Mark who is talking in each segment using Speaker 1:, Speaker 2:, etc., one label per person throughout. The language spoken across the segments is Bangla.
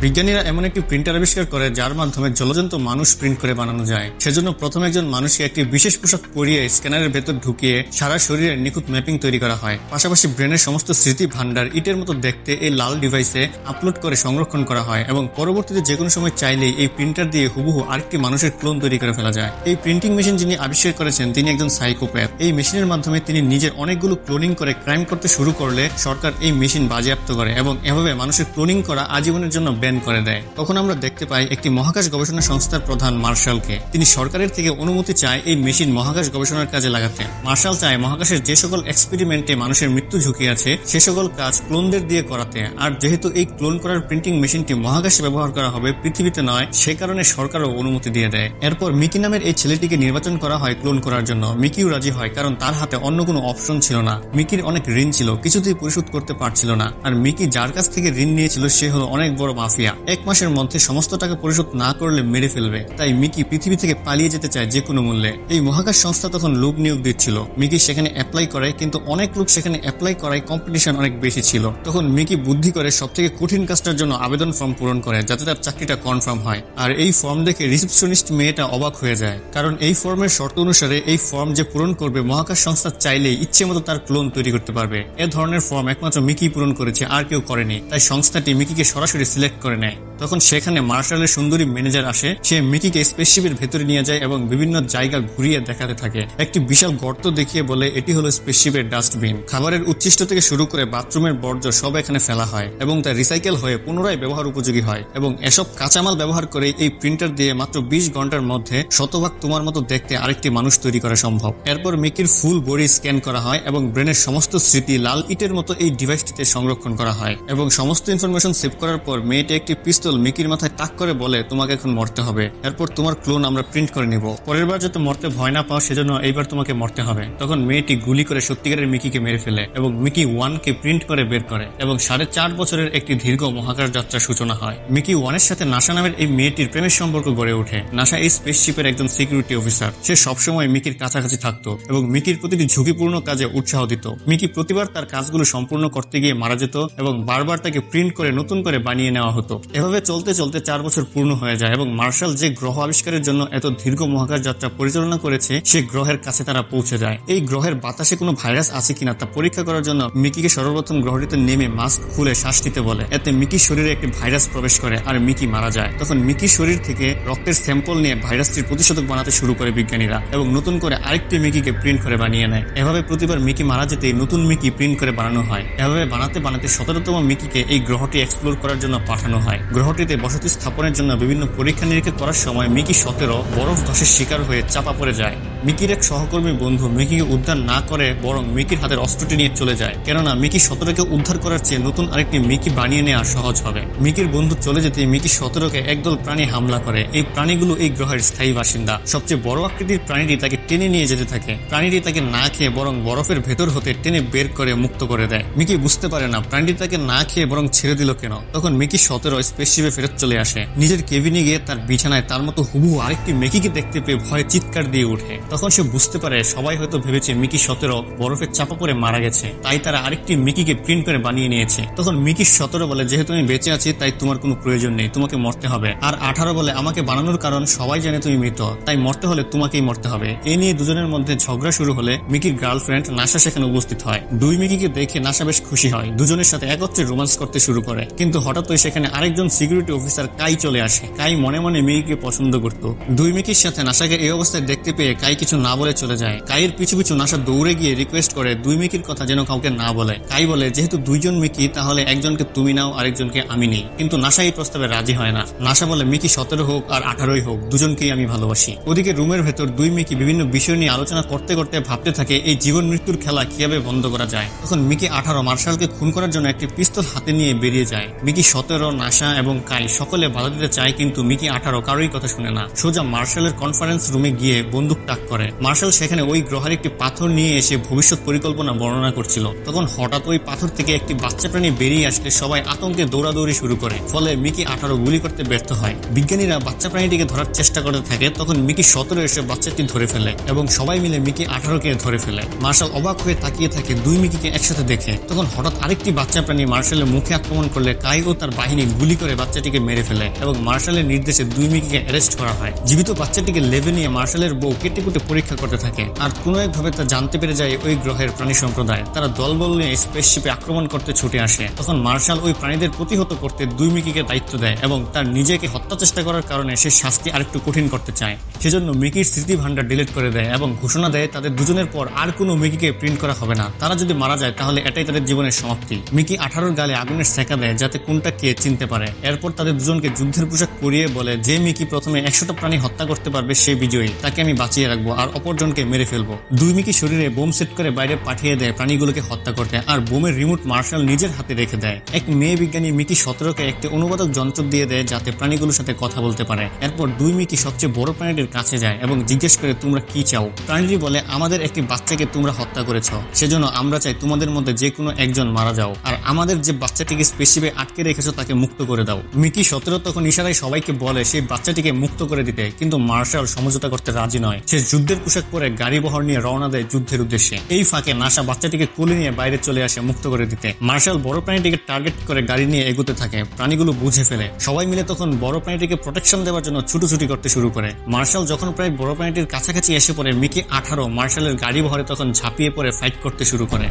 Speaker 1: বিজ্ঞানীরা এমন একটি প্রিন্টার আবিষ্কার করে যার মাধ্যমে জলজন্ত মানুষ প্রিন্ট করে বানানো যায়। সেজন্য প্রথমে একজন মানুষকে একটি বিশেষ পোশাক পরিয়ে স্ক্যানারের ভেতর ঢুকিয়ে সারা শরীরের নিখুঁত ম্যাপিং তৈরি করা হয়। পাশাপাশি ব্রেনের সমস্ত স্মৃতি ভান্ডার ইটের মতো দেখতে এই লাল ডিভাইসে আপলোড করে সংরক্ষণ করা হয় এবং পরবর্তীতে যে কোনো সময় চাইলেই এই প্রিন্টার দিয়ে হুবহু আরেকটি মানুষের ক্লোন তৈরি করে ফেলা যায়। এই প্রিন্টিং মেশিন যিনি আবিষ্কার করেছেন তিনি একজন সাইকোপ্যাথ। এই মেশিনের মাধ্যমে তিনি নিজের অনেকগুলো ক্লোনিং করে ক্রাইম করতে শুরু করলে সরকার এই মেশিন বাজেয়াপ্ত করে এবং এভাবে মানুষের ক্লোনিং করা আজীবনের জন্য ব্যান করে দেয়। তখন আমরা দেখতে পাই একটি মহাকাশ গবেষণা সংস্থার প্রধান মার্শালকে। তিনি সরকারের থেকে অনুমতি চায় এই মেশিন মহাকাশ গবেষণার কাজে লাগাতে। মার্শাল চায় মহাকাশের যে সকল এক্সপেরিমেন্টে মানুষের মৃত্যু ঝুঁকি আছে সে সকল কাজ ক্লোনদের দিয়ে করাতে। আর যেহেতু এই ক্লোন করার প্রিন্টিং মেশিনটি মহাকাশে ব্যবহার করা হবে, পৃথিবীতে নয়, সে কারণে সরকারও অনুমতি দিয়ে দেয়। এরপর মিকি নামের এই ছেলেটিকে নির্বাচন করা হয় ক্লোন করার জন্য। মিকিও রাজি হয়, কারণ তার হাতে অন্য কোনো অপশন ছিল না। মিকির অনেক ঋণ ছিল, কিছুতেই পরিশোধ করতে পারছিল না। আর মিকি যার কাছ থেকে ঋণ নিয়েছিল সে হলো অনেক বড় মাফিয়া। 1 মাসের মধ্যে সমস্ত টাকা পরিশোধ না করলে মেরে ফেলবে। তাই মিকি পৃথিবী থেকে পালিয়ে যেতে চায় যে কোনো মূল্যে। এই মহাকাশ সংস্থা তখন লোক নিয়োগ দিচ্ছিল। মিকি সেখানে অ্যাপ্লাই করে, কিন্তু অনেক লোক সেখানে অ্যাপ্লাই করায় কম্পিটিশন অনেক বেশি ছিল। তখন মিকি বুদ্ধি করে সবথেকে কঠিন কাজটার জন্য আবেদন ফর্ম পূরণ করে যাতে তার চাকরিটা কনফার্ম হয়। আর এই ফর্ম দেখে রিসেপশনিস্ট মেয়েটা অবাক হয়ে যায়, কারণ এই ফর্মের শর্ত অনুসারে এই ফর্ম যে পূরণ করবে মহাকাশ সংস্থা চাইলেই ইচ্ছে মতো তার ক্লোন তৈরি করতে পারবে। এ ধরনের ফর্ম একমাত্র মিকি পূরণ করেছে, আর কেউ করেনি। তাই সংস্থাটি মিকিকে সরাসরি সিলেক্ট করে নেয়। তখন সেখানে মার্শালের সুন্দরী ম্যানেজার আসে। সে মিকিকে স্পেসশিপের ভেতরে নিয়ে যায় এবং বিভিন্ন জায়গা ঘুরিয়ে দেখাতে থাকে। একটি বিশাল গর্ত দেখিয়ে বলে এটি হলো স্পেসশিপের ডাস্টবিন। খাবারের উচ্ছিষ্ট থেকে শুরু করে বাথরুমের বর্জ্য সব এখানে ফেলা হয় এবং তা রিসাইকেল হয়ে পুনরায় ব্যবহার উপযোগী হয়। এবং এসব কাঁচামাল ব্যবহার করে এই প্রিন্টার দিয়ে মাত্র 20 ঘন্টার মধ্যে শতভাগ তোমার মতো দেখতে আরেকটি মানুষ তৈরি করা সম্ভব। এরপর মিকির ফুল বডি স্ক্যান করা হয় এবং ব্রেনের সমস্ত স্মৃতি লাল ইটের মতো এই ডিভাইসটিতে সংরক্ষণ করা হয়। এবং সমস্ত ইনফরমেশন সেভ করার পর মেয়েটি একটি পিস্তল মিকির মাথায় টাক করে বলে তোমাকে এখন মরতে হবে। এরপর তোমার ক্লোন আমরা প্রিন্ট করে নিব। পরের বার যাতে মরতে ভয় না পাও সেজন্য এইবার তোমাকে মরতে হবে। তখন মেয়েটি গুলি করে সত্যিকারের মিকিকে মেরে ফেলে এবং মিকি 1 কে প্রিন্ট করে বের করে এবং 4.5 বছরের একটি দীর্ঘ মহাকাশ যাত্রার সূচনা হয়। মিকি 1 এর সাথে নাসা নামের এই মেয়েটির প্রেমের সম্পর্ক গড়ে ওঠে। নাসা এই স্পেসশিপের একজন সিকিউরিটি অফিসার। সে সবসময় মিকির কাছাকাছি থাকতো এবং মিকির প্রতিটি ঝুঁকিপূর্ণ কাজে উৎসাহ দিত। মিকি প্রতিবার তার কাজগুলো সম্পূর্ণ করতে গিয়ে মারা যেত এবং বারবার তাকে প্রিন্ট করে নতুন করে বানিয়ে নেওয়া হতো। এভাবে চলতে চলতে 4 বছর পূর্ণ হয়ে যায় এবং মার্শাল যে গ্রহ আবিষ্কারের জন্য এত দীর্ঘ মহাকাশ যাত্রা পরিচালনা করেছে সে গ্রহের কাছে তারা পৌঁছে যায়। এই গ্রহের বাতাসে কোনো ভাইরাস আছে কিনা তা পরীক্ষা করার জন্য মিকিকে সর্বপ্রথম গ্রহটিতে নেমে মাস্ক খুলে শ্বাস নিতে বলে। এতে মিকির শরীরে একটি ভাইরাস প্রবেশ করে আর মিকি মারা যায়। তখন মিকির শরীর থেকে রক্তের স্যাম্পল নিয়ে ভাইরাসটির প্রতিষেধক বানাতে শুরু করে বিজ্ঞানীরা এবং নতুন করে আরেকটি মিকিকে প্রিন্ট করে বানিয়ে নেয়। এভাবে প্রতিবার মিকি মারা যেতেই নতুন মিকি প্রিন্ট করে বানানো হয়। এভাবে বানাতে বানাতে 17তম মিকিকে এই গ্রহটি এক্সপ্লোর করার জন্য পাঠানো হয়। গ্রহটিতে বসতি স্থাপনের জন্য বিভিন্ন পরীক্ষা নিরীক্ষা করার সময় মিকি 17 বরফ ধসের শিকার হয়ে চাপা পড়ে যায়। মিকির এক সহকর্মী বন্ধু মিকিকে উদ্ধার না করে বরং মিকির হাতের অস্ত্রটি নিয়ে চলে যায়, কেননা মিকি 17কে উদ্ধার করার চেয়ে নতুন আরেকটি মিকি বানিয়ে নেওয়া সহজ হবে। মিকির বন্ধু চলে যেতে মিকি 17কে একদল প্রাণী হামলা করে। এই প্রাণীগুলো এই গ্রহের স্থায়ী বাসিন্দা। সবচেয়ে বড় আকৃতির প্রাণীটি তাকে টেনে নিয়ে যেতে থাকে। প্রাণীটি তাকে না খেয়ে বরং বরফের ভেতর হতে টেনে বের করে মুক্ত করে দেয়। মিকি বুঝতে পারে না প্রাণীটি তাকে না খেয়ে বরং ছেড়ে দিল কেন। তখন মিকি 17 স্পেসশিপে ফেরত চলে আসে। নিজের কেবিনে গিয়ে তার বিছানায় তার মতো হুবহু আরেকটি মিকিকে দেখতে পেয়ে ভয়ে চিৎকার দিয়ে ওঠে। তখন সে বুঝতে পারে সবাই হয়তো ভেবেছে মিকি 17 বরফে চাপা পড়ে মারা গেছে, তাই তারা আরেকটি মিকিকে প্রিন্ট করে বানিয়ে নিয়েছে। তখন মিকি 17 বলে যেহেতু আমি বেঁচে আছি তাই তোমার কোনো প্রয়োজন নেই, তোমাকে মরতে হবে। আর 18 বলে আমাকে বানানোর কারণ সবাই জানে তুমি মৃত, তাই মরতে হলে তোমাকেই মরতে হবে। এ নিয়ে দুজনের মধ্যে ঝগড়া শুরু হলে মিকির গার্লফ্রেন্ড নাসা সেখানে উপস্থিত হয়। 2 মিকিকে দেখে নাসা বেশ খুশি হয়। দুজনের সাথে একত্রে রোমান্স করতে শুরু করে, কিন্তু হঠাৎই সেখানে আরেকজন সিকিউরিটি অফিসার কাই চলে আসে। কাই মনে মনে মিকিকে পছন্দ করত। 2 মিকির সাথে নাসাকে এই অবস্থায় দেখতে পেয়ে কাই কিছু না বলে চলে যায়। কাইয়ের পিছু পিছু নাসা দৌড়ে গিয়ে রিকোয়েস্ট করে 2 মিকির কথা যেন কাউকে না বলে। কাই বলে যেহেতু 2 জন মিকি তাহলে একজনকে তুমি নাও আরেকজনকে আমি নেই, কিন্তু নাসা এই প্রস্তাবে রাজি হয় না। নাসা বলে মিকি 17 হোক আর 18ই হোক দুজনকেই আমি ভালোবাসি। ওদিকে রুমের ভেতর 2 মিকি বিভিন্ন বিষয় নিয়ে আলোচনা করতে করতে ভাবতে থাকে এই জীবন মৃত্যুর খেলা কিভাবে বন্ধ করা যায়। তখন মিকি 18 মার্শালকে খুন করার জন্য একটি পিস্তল হাতে নিয়ে বেরিয়ে যায়। মিকি 17, নাসা এবং কাই সকলে বাধা দিতে চায়, কিন্তু মিকি 18 কারোই কথা শুনে না। সোজা মার্শালের কনফারেন্স রুমে গিয়ে বন্দুক তাক করে। মার্শাল সেখানে ওই গ্রহের একটি পাথর নিয়ে এসে ভবিষ্যৎ পরিকল্পনা বর্ণনা করছিল। তখন হঠাৎ ওই পাথর থেকে একটি বাচ্চা প্রাণী বেরিয়ে আসলে সবাই আতঙ্কে দৌড়াদৌড়ি শুরু করে, ফলে মিকি 18 গুলি করতে ব্যর্থ হয়। বিজ্ঞানীরা বাচ্চা প্রাণীটিকে ধরার চেষ্টা করতে থাকে, তখন মিকি 17 এসে বাচ্চাটি ধরে ফেলে এবং সবাই মিলে মিকি 18কে ধরে ফেলে। মার্শাল অবাক হয়ে তাকিয়ে থাকে দুই মিকিকে একসাথে দেখে। তখন হঠাৎ আরেকটি বাচ্চা প্রাণী মার্শালের মুখে আক্রমণ করলে কাই ও তার বাহিনী গুলি করে বাচ্চাটিকে মেরে ফেলে এবং মার্শালের নির্দেশে দুই মিকিকে অ্যারেস্ট করা হয়। জীবিত বাচ্চাটিকে লেবে নিয়ে মার্শালের বউ কেটে কুটে পরীক্ষা করতে থাকে, আর কোনো একভাবে তা জানতে পেরে যায় ওই গ্রহের প্রাণী সম্প্রদায়। তারা দলবল নিয়ে স্পেসশিপে আক্রমণ করতে ছুটে আসে। তখন মার্শাল ওই প্রাণীদের প্রতিহত করতে দুই মিকিকে দায়িত্ব দেয় এবং তার নিজেকে হত্যা চেষ্টা করার কারণে সে শাস্তি আরেকটু কঠিন করতে চায়। সেজন্য মিকির স্মৃতি ভান্ডার ডিলিট করে দেয় এবং ঘোষণা দেয় তাদের দুজনের পর আর কোনো মিকিকে প্রিন্ট করা হবে না। তারা যদি মারা যায় তাহলে এটাই তাদের জীবনের সমাপ্তি। মিকি 18 গালে আগুনের সেকা দেয় যাতে কোনটা কে চিনতে পারে। এরপর তাদের দুজনকে যুদ্ধের পোশাক পরিয়ে বলে, যে মিকি প্রথমে 100টা প্রাণী হত্যা করতে পারবে সে বিজয়ী, তাকে আমি বাঁচিয়ে রাখবো আর অপরজনকে মেরে ফেলবো। দুই মিকি শরীরে বোম সেট করে বাইরে পাঠিয়ে দেয় প্রাণীগুলোকে হত্যা করতে, আর বোমের রিমোট মার্শাল নিজের হাতে রেখে দেয়। এক মেয়ে বিজ্ঞানী মিকি 17কে একটি অনুবাদক যন্ত্র দিয়ে দেয় যাতে প্রাণীগুলোর সাথে কথা বলতে পারে। এরপর দুই মিকি সবচেয়ে বড় প্রাণীটির কাছে যায় এবং জিজ্ঞেস করে, তোমরা কি চাও? প্রাণীটি বলে, আমাদের একটি বাচ্চাকে তোমরা হত্যা করেছো, সেজন্য আমরা চাই তোমাদের মধ্যে যে কোনো একজন মারা যাও, আর আমাদের যে বাচ্চাটিকে স্পেসশিপে আটকে রেখেছো তাকে মুক্ত করে দাও। মিকি 17 তখন ইশারায় সবাইকে বলে সেই বাচ্চাটিকে মুক্ত করে দিতে, কিন্তু মার্শাল সমঝোতা করতে রাজি নয়। সে যুদ্ধের পোশাক পরে গাড়ি বহর নিয়ে রওনা দেয় যুদ্ধের উদ্দেশ্যে। এই ফাঁকে নাসা বাচ্চাটিকে কোলে নিয়ে বাইরে চলে আসে মুক্ত করে দিতে। মার্শাল বড় প্রাণীটিকে টার্গেট করে গাড়ি নিয়ে এগোতে থাকে। প্রাণীগুলো বুঝে ফেলে। সবাই মিলে তখন বড় প্রাণীটিকে প্রোটেকশন দেওয়ার জন্য ছুটোছুটি করতে শুরু করে। মার্শাল যখন প্রায় বড় প্রাণীটির কাছাকাছি এসে পড়ে, মিকি 18 মার্শালের গাড়ি বহরে তখন ঝাঁপিয়ে পড়ে ফাইট করতে শুরু করে।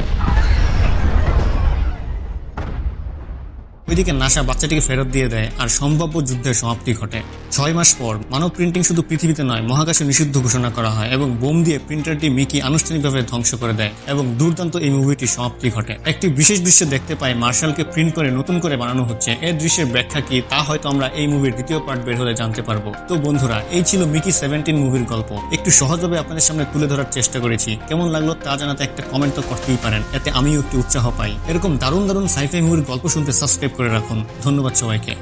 Speaker 1: ওইদিকে নাসা বাচ্চাটিকে ফেরত দিয়ে দেয় আর সম্ভাব্য যুদ্ধের সমাপ্তি ঘটে। 6 মাস পর মানব প্রিন্টিং শুধু পৃথিবীতে নয় মহাকাশে নিষিদ্ধ ঘোষণা করা হয় এবং বোম দিয়ে প্রিন্টারটি মিকি আনুষ্ঠানিকভাবে ধ্বংস করে দেয় এবং দুর্দান্ত এই মুভিটির সমাপ্তি ঘটে। একটি বিশেষ দৃশ্য দেখতে পাই, মার্শালকে প্রিন্ট করে নতুন করে বানানো হচ্ছে। এই দৃশ্যের ব্যাখ্যা কি তা হয়তো আমরা এই মুভির দ্বিতীয় পার্ট বের হলে জানতে পারবো। তো বন্ধুরা, এই ছিল মিকি 17 মুভির গল্প। একটু সহজভাবে আপনাদের সামনে তুলে ধরার চেষ্টা করেছি। কেমন লাগলো তা জানাতে একটা কমেন্ট তো করতেই পারেন, এতে আমিও একটু উৎসাহ পাই। এরকম দারুণ দারুণ সাইফাই মুভির গল্প শুনতে সাবস্ক্রাইব করে রাখুন। ধন্যবাদ সবাইকে।